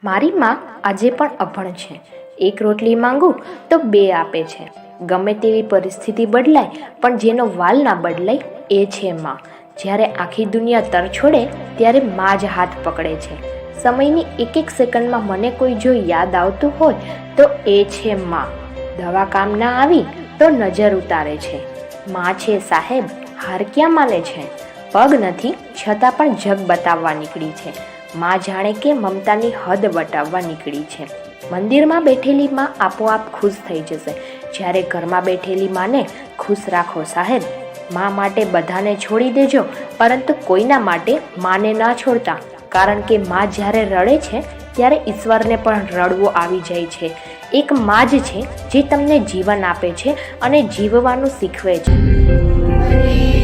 મારી માં આજે પણ અભણ છે. એક રોટલી માંગું તો બે આપે છે. ગમે તેવી પરિસ્થિતિ બદલાય પણ જેનો વાલ ના બદલાય એ છે માં. જ્યારે આખી દુનિયા તર છોડે ત્યારે માં જ હાથ પકડે છે. સમયની એક એક સેકન્ડમાં મને કોઈ જો યાદ આવતું હોય તો એ છે માં. દવા કામ ના આવી તો નજર ઉતારે છે. માં છે સાહેબ, હાર ક્યાં માને છે. પગ નથી છતાં પણ જગ બતાવવા નીકળી છે. માં જાણે કે મમતાની હદ વટાવવા નીકળી છે. મંદિરમાં બેઠેલી માં આપોઆપ ખુશ થઈ જશે. જ્યારે ઘરમાં બેઠેલી માને ખુશ રાખો સાહેબ. માં માટે બધાને છોડી દેજો પરંતુ કોઈના માટે માને ના છોડતા. કારણ કે માં જ્યારે રડે છે ત્યારે ઈશ્વરને પણ રડવું આવી જાય છે. એક માં જ છે જે તમને જીવન આપે છે અને જીવવાનું શીખવે છે.